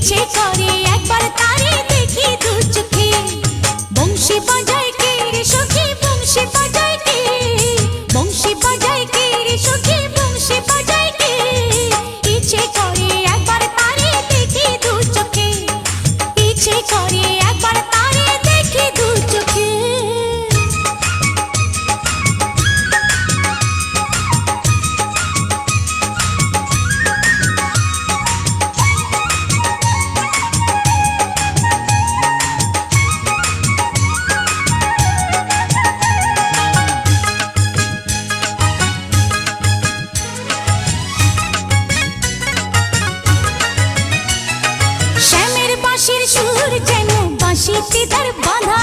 ইচ্ছে করে একবার তারে দেখি দু চোখে। বংশী বাজায় কে রে সখী, বংশী বাজায় কে, বংশী বাজায় কে রে সখী, বংশী বাজায় কে। ইচ্ছে করে একবার তারে দেখি দু চোখে, ইচ্ছে করে একবার তারে দেখি দু চোখে। শ্যামের বাঁশির সুর যেন বাঁশিতে তার বাঁধা,